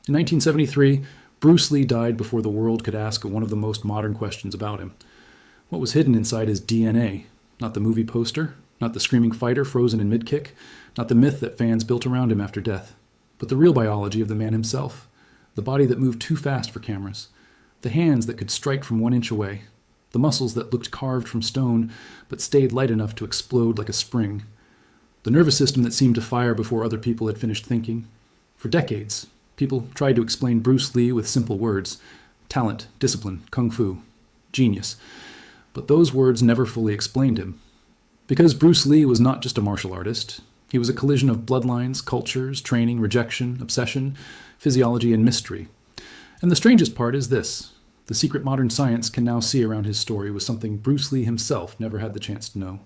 In 1973, Bruce Lee died before the world could ask one of the most modern questions about him. What was hidden inside his DNA? Not the movie poster, not the screaming fighter frozen in mid-kick, not the myth that fans built around him after death, but the real biology of the man himself, the body that moved too fast for cameras, the hands that could strike from 1 inch away, the muscles that looked carved from stone but stayed light enough to explode like a spring, the nervous system that seemed to fire before other people had finished thinking. For decades, people tried to explain Bruce Lee with simple words: talent, discipline, kung fu, genius. But those words never fully explained him. Because Bruce Lee was not just a martial artist, he was a collision of bloodlines, cultures, training, rejection, obsession, physiology, and mystery. And the strangest part is this: the secret modern science can now see around his story was something Bruce Lee himself never had the chance to know.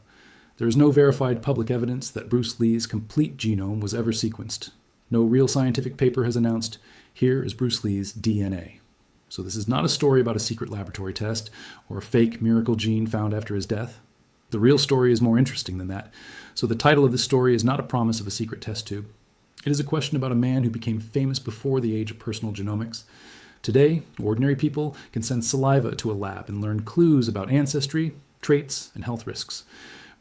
There is no verified public evidence that Bruce Lee's complete genome was ever sequenced. No real scientific paper has announced, here is Bruce Lee's DNA. So this is not a story about a secret laboratory test or a fake miracle gene found after his death. The real story is more interesting than that. So the title of this story is not a promise of a secret test tube. It is a question about a man who became famous before the age of personal genomics. Today, ordinary people can send saliva to a lab and learn clues about ancestry, traits, and health risks.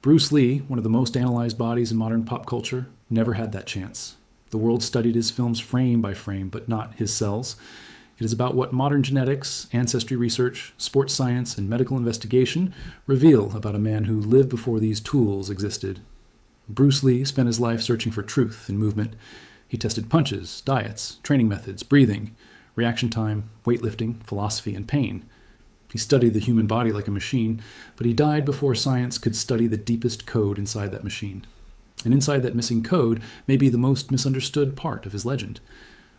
Bruce Lee, one of the most analyzed bodies in modern pop culture, never had that chance. The world studied his films frame by frame, but not his cells. It is about what modern genetics, ancestry research, sports science, and medical investigation reveal about a man who lived before these tools existed. Bruce Lee spent his life searching for truth in movement. He tested punches, diets, training methods, breathing, reaction time, weightlifting, philosophy, and pain. He studied the human body like a machine, but he died before science could study the deepest code inside that machine. And inside that missing code may be the most misunderstood part of his legend.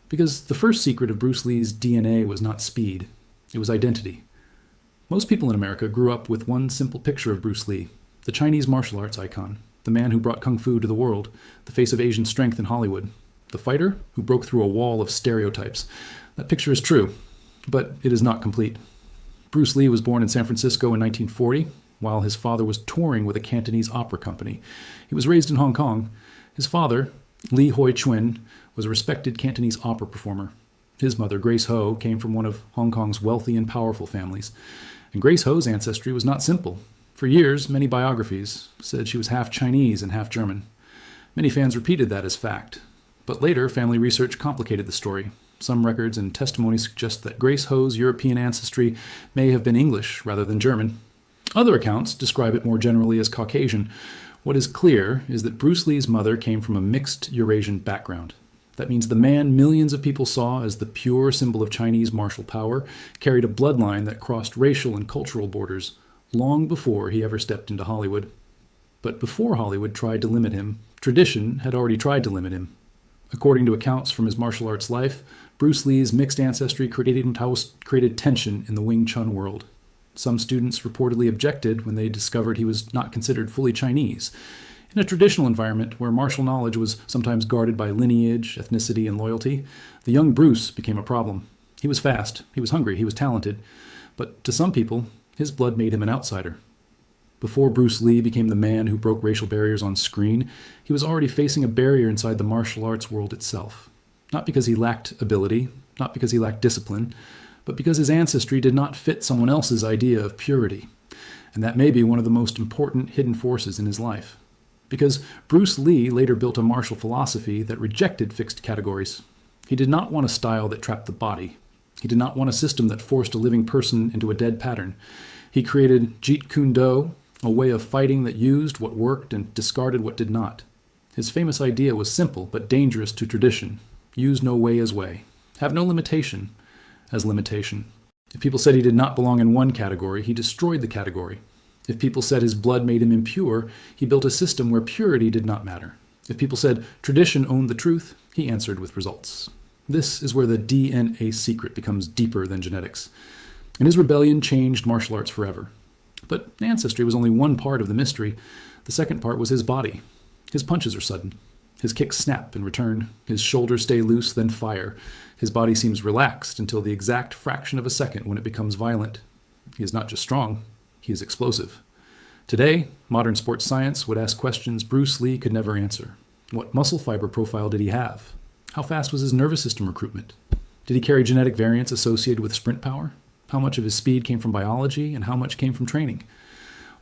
Because the first secret of Bruce Lee's DNA was not speed, it was identity. Most people in America grew up with one simple picture of Bruce Lee, the Chinese martial arts icon, the man who brought kung fu to the world, the face of Asian strength in Hollywood, the fighter who broke through a wall of stereotypes. That picture is true, but it is not complete. Bruce Lee was born in San Francisco in 1940, while his father was touring with a Cantonese opera company. He was raised in Hong Kong. His father, Lee Hoi Chuen, was a respected Cantonese opera performer. His mother, Grace Ho, came from one of Hong Kong's wealthy and powerful families. And Grace Ho's ancestry was not simple. For years, many biographies said she was half Chinese and half German. Many fans repeated that as fact. But later, family research complicated the story. Some records and testimony suggest that Grace Ho's European ancestry may have been English rather than German. Other accounts describe it more generally as Caucasian. What is clear is that Bruce Lee's mother came from a mixed Eurasian background. That means the man millions of people saw as the pure symbol of Chinese martial power carried a bloodline that crossed racial and cultural borders long before he ever stepped into Hollywood. But before Hollywood tried to limit him, tradition had already tried to limit him. According to accounts from his martial arts life, Bruce Lee's mixed ancestry created tension in the Wing Chun world. Some students reportedly objected when they discovered he was not considered fully Chinese. In a traditional environment where martial knowledge was sometimes guarded by lineage, ethnicity, and loyalty, the young Bruce became a problem. He was fast, he was hungry, he was talented, but to some people, his blood made him an outsider. Before Bruce Lee became the man who broke racial barriers on screen, he was already facing a barrier inside the martial arts world itself. Not because he lacked ability, not because he lacked discipline, but because his ancestry did not fit someone else's idea of purity. And that may be one of the most important hidden forces in his life. Because Bruce Lee later built a martial philosophy that rejected fixed categories. He did not want a style that trapped the body. He did not want a system that forced a living person into a dead pattern. He created Jeet Kune Do, a way of fighting that used what worked and discarded what did not. His famous idea was simple but dangerous to tradition. Use no way as way. Have no limitation as limitation. If people said he did not belong in one category, he destroyed the category. If people said his blood made him impure, he built a system where purity did not matter. If people said tradition owned the truth, he answered with results. This is where the DNA secret becomes deeper than genetics. And his rebellion changed martial arts forever. But ancestry was only one part of the mystery. The second part was his body. His punches are sudden. His kicks snap in return. His shoulders stay loose, then fire. His body seems relaxed until the exact fraction of a second when it becomes violent. He is not just strong, he is explosive. Today, modern sports science would ask questions Bruce Lee could never answer. What muscle fiber profile did he have? How fast was his nervous system recruitment? Did he carry genetic variants associated with sprint power? How much of his speed came from biology and how much came from training?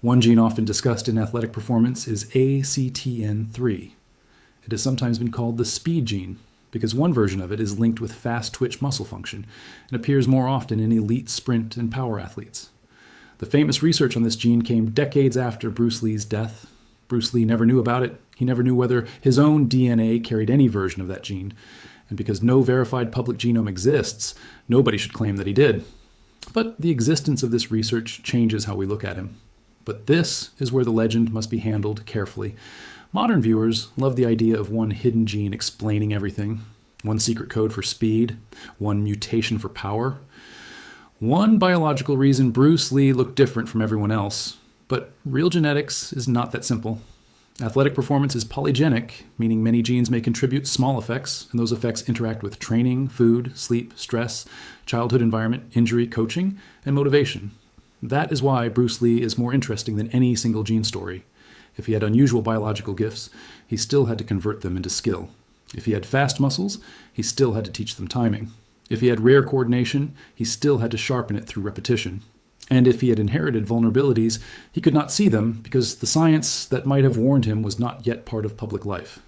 One gene often discussed in athletic performance is ACTN3. It has sometimes been called the speed gene because one version of it is linked with fast twitch muscle function and appears more often in elite sprint and power athletes. The famous research on this gene came decades after Bruce Lee's death. Bruce Lee never knew about it. He never knew whether his own DNA carried any version of that gene. And because no verified public genome exists, nobody should claim that he did. But the existence of this research changes how we look at him. But this is where the legend must be handled carefully. Modern viewers love the idea of one hidden gene explaining everything, one secret code for speed, one mutation for power, one biological reason Bruce Lee looked different from everyone else. But real genetics is not that simple. Athletic performance is polygenic, meaning many genes may contribute small effects, and those effects interact with training, food, sleep, stress, childhood environment, injury, coaching, and motivation. That is why Bruce Lee is more interesting than any single gene story. If he had unusual biological gifts, he still had to convert them into skill. If he had fast muscles, he still had to teach them timing. If he had rare coordination, he still had to sharpen it through repetition. And if he had inherited vulnerabilities, he could not see them because the science that might have warned him was not yet part of public life.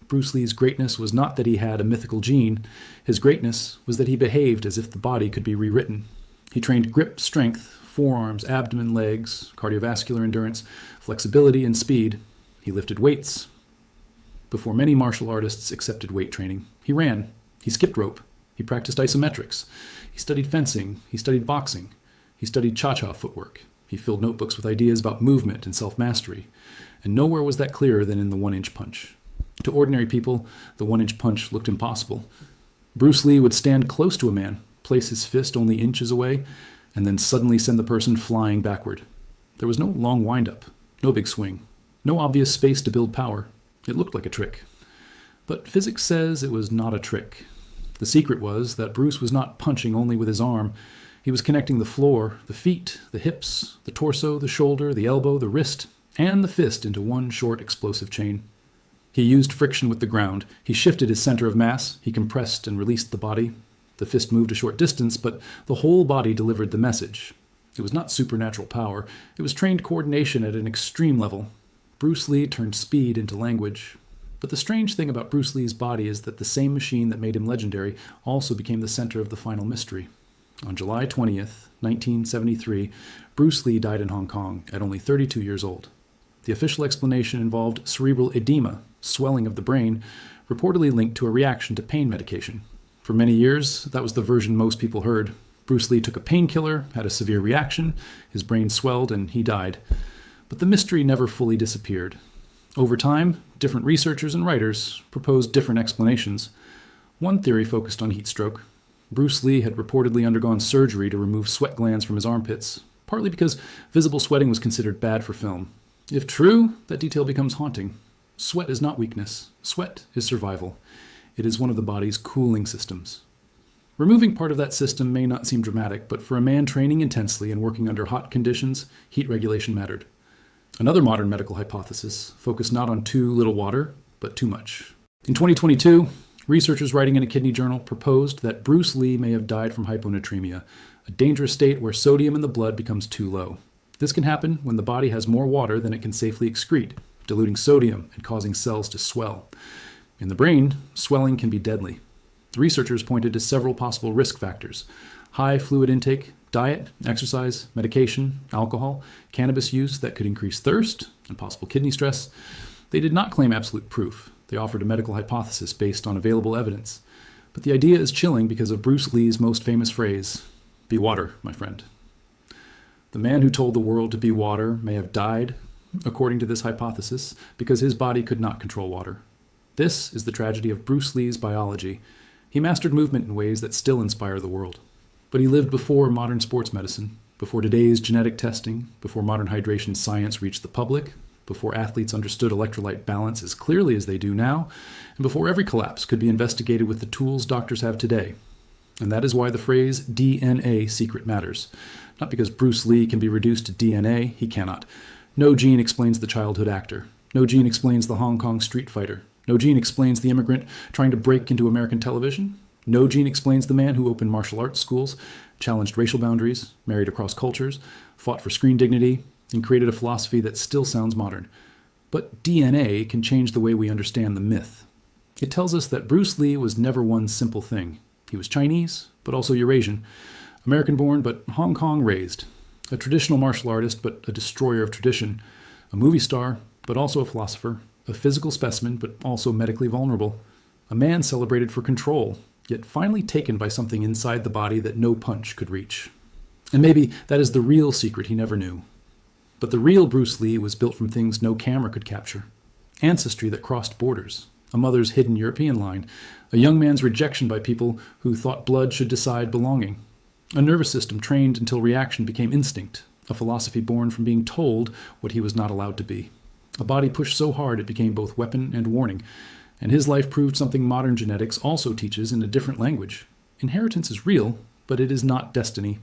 Bruce Lee's greatness was not that he had a mythical gene. His greatness was that he behaved as if the body could be rewritten. He trained grip strength, forearms, abdomen, legs, cardiovascular endurance, flexibility, and speed. He lifted weights. Before many martial artists accepted weight training, he ran. He skipped rope. He practiced isometrics. He studied fencing. He studied boxing. He studied cha-cha footwork. He filled notebooks with ideas about movement and self-mastery. And nowhere was that clearer than in the one-inch punch. To ordinary people, the one-inch punch looked impossible. Bruce Lee would stand close to a man, place his fist only inches away, and then suddenly send the person flying backward. There was no long wind-up, no big swing, no obvious space to build power. It looked like a trick. But physics says it was not a trick. The secret was that Bruce was not punching only with his arm. He was connecting the floor, the feet, the hips, the torso, the shoulder, the elbow, the wrist, and the fist into one short explosive chain. He used friction with the ground. He shifted his center of mass. He compressed and released the body. The fist moved a short distance, but the whole body delivered the message. It was not supernatural power. It was trained coordination at an extreme level. Bruce Lee turned speed into language. But the strange thing about Bruce Lee's body is that the same machine that made him legendary also became the center of the final mystery. On July 20th, 1973, Bruce Lee died in Hong Kong at only 32 years old. The official explanation involved cerebral edema, swelling of the brain, reportedly linked to a reaction to pain medication. For many years, that was the version most people heard. Bruce Lee took a painkiller, had a severe reaction, his brain swelled, and he died. But the mystery never fully disappeared. Over time, different researchers and writers proposed different explanations. One theory focused on heat stroke. Bruce Lee had reportedly undergone surgery to remove sweat glands from his armpits, partly because visible sweating was considered bad for film. If true, that detail becomes haunting. Sweat is not weakness. Sweat is survival. It is one of the body's cooling systems. Removing part of that system may not seem dramatic, but for a man training intensely and working under hot conditions, heat regulation mattered. Another modern medical hypothesis focused not on too little water, but too much. In 2022, researchers writing in a kidney journal proposed that Bruce Lee may have died from hyponatremia, a dangerous state where sodium in the blood becomes too low. This can happen when the body has more water than it can safely excrete, diluting sodium and causing cells to swell. In the brain, swelling can be deadly. The researchers pointed to several possible risk factors: high fluid intake, diet, exercise, medication, alcohol, cannabis use that could increase thirst, and possible kidney stress. They did not claim absolute proof. They offered a medical hypothesis based on available evidence. But the idea is chilling because of Bruce Lee's most famous phrase, "Be water, my friend." The man who told the world to be water may have died, according to this hypothesis, because his body could not control water. This is the tragedy of Bruce Lee's biology. He mastered movement in ways that still inspire the world. But he lived before modern sports medicine, before today's genetic testing, before modern hydration science reached the public, before athletes understood electrolyte balance as clearly as they do now, and before every collapse could be investigated with the tools doctors have today. And that is why the phrase DNA secret matters. Not because Bruce Lee can be reduced to DNA, he cannot. No gene explains the childhood actor. No gene explains the Hong Kong street fighter. No gene explains the immigrant trying to break into American television. No gene explains the man who opened martial arts schools, challenged racial boundaries, married across cultures, fought for screen dignity, and created a philosophy that still sounds modern. But DNA can change the way we understand the myth. It tells us that Bruce Lee was never one simple thing. He was Chinese, but also Eurasian, American-born, but Hong Kong-raised, a traditional martial artist, but a destroyer of tradition, a movie star, but also a philosopher, a physical specimen, but also medically vulnerable, a man celebrated for control, yet finally taken by something inside the body that no punch could reach. And maybe that is the real secret he never knew. But the real Bruce Lee was built from things no camera could capture. Ancestry that crossed borders, a mother's hidden European line, a young man's rejection by people who thought blood should decide belonging, a nervous system trained until reaction became instinct, a philosophy born from being told what he was not allowed to be, a body pushed so hard it became both weapon and warning. And his life proved something modern genetics also teaches in a different language. Inheritance is real, but it is not destiny.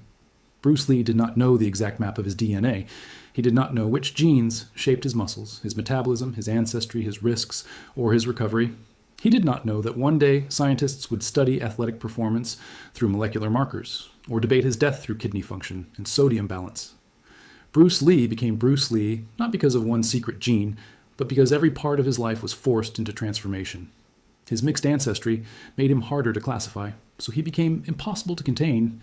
Bruce Lee did not know the exact map of his DNA. He did not know which genes shaped his muscles, his metabolism, his ancestry, his risks, or his recovery. He did not know that one day scientists would study athletic performance through molecular markers, or debate his death through kidney function and sodium balance. Bruce Lee became Bruce Lee not because of one secret gene, but because every part of his life was forced into transformation. His mixed ancestry made him harder to classify, so he became impossible to contain.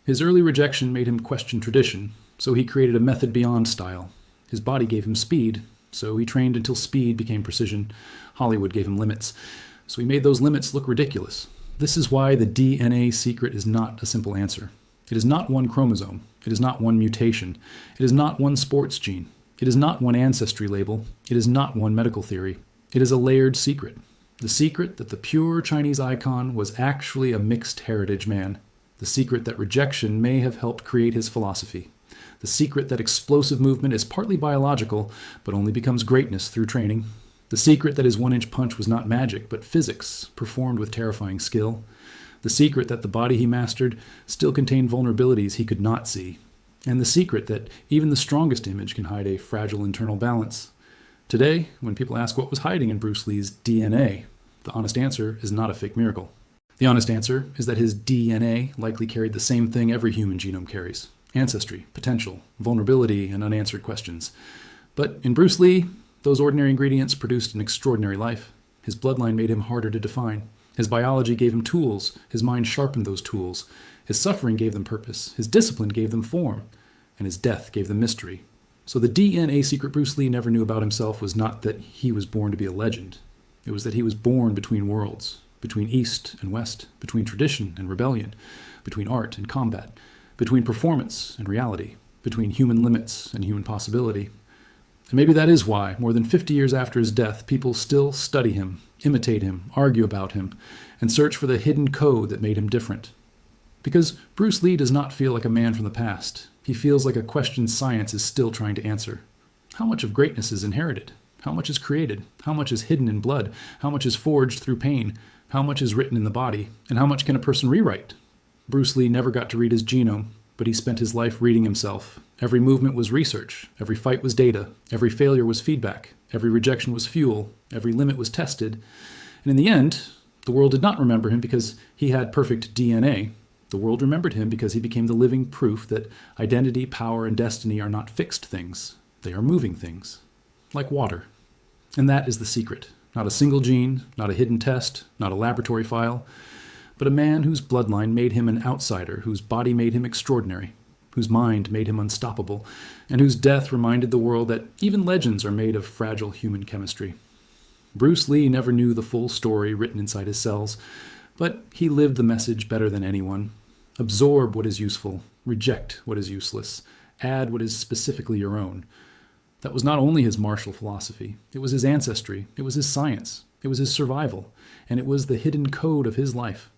His early rejection made him question tradition, so he created a method beyond style. His body gave him speed, so he trained until speed became precision. Hollywood gave him limits, so he made those limits look ridiculous. This is why the DNA secret is not a simple answer. It is not one chromosome. It is not one mutation. It is not one sports gene. It is not one ancestry label. It is not one medical theory. It is a layered secret. The secret that the pure Chinese icon was actually a mixed heritage man. The secret that rejection may have helped create his philosophy. The secret that explosive movement is partly biological, but only becomes greatness through training. The secret that his one-inch punch was not magic, but physics, performed with terrifying skill. The secret that the body he mastered still contained vulnerabilities he could not see. And the secret that even the strongest image can hide a fragile internal balance. Today, when people ask what was hiding in Bruce Lee's DNA, the honest answer is not a fake miracle. The honest answer is that his DNA likely carried the same thing every human genome carries: ancestry, potential, vulnerability, and unanswered questions. But in Bruce Lee, those ordinary ingredients produced an extraordinary life. His bloodline made him harder to define. His biology gave him tools. His mind sharpened those tools. His suffering gave them purpose. His discipline gave them form. And his death gave them mystery. So the DNA secret Bruce Lee never knew about himself was not that he was born to be a legend. It was that he was born between worlds, between East and West, between tradition and rebellion, between art and combat, between performance and reality, between human limits and human possibility. And maybe that is why, more than 50 years after his death, people still study him, imitate him, argue about him, and search for the hidden code that made him different. Because Bruce Lee does not feel like a man from the past. He feels like a question science is still trying to answer. How much of greatness is inherited? How much is created? How much is hidden in blood? How much is forged through pain? How much is written in the body? And how much can a person rewrite? Bruce Lee never got to read his genome, but he spent his life reading himself. Every movement was research. Every fight was data. Every failure was feedback. Every rejection was fuel. Every limit was tested. And in the end, the world did not remember him because he had perfect DNA. The world remembered him because he became the living proof that identity, power, and destiny are not fixed things. They are moving things, like water. And that is the secret. Not a single gene, not a hidden test, not a laboratory file, but a man whose bloodline made him an outsider, whose body made him extraordinary, whose mind made him unstoppable, and whose death reminded the world that even legends are made of fragile human chemistry. Bruce Lee never knew the full story written inside his cells, but he lived the message better than anyone. Absorb what is useful, reject what is useless, add what is specifically your own. That was not only his martial philosophy, it was his ancestry, it was his science, it was his survival, and it was the hidden code of his life.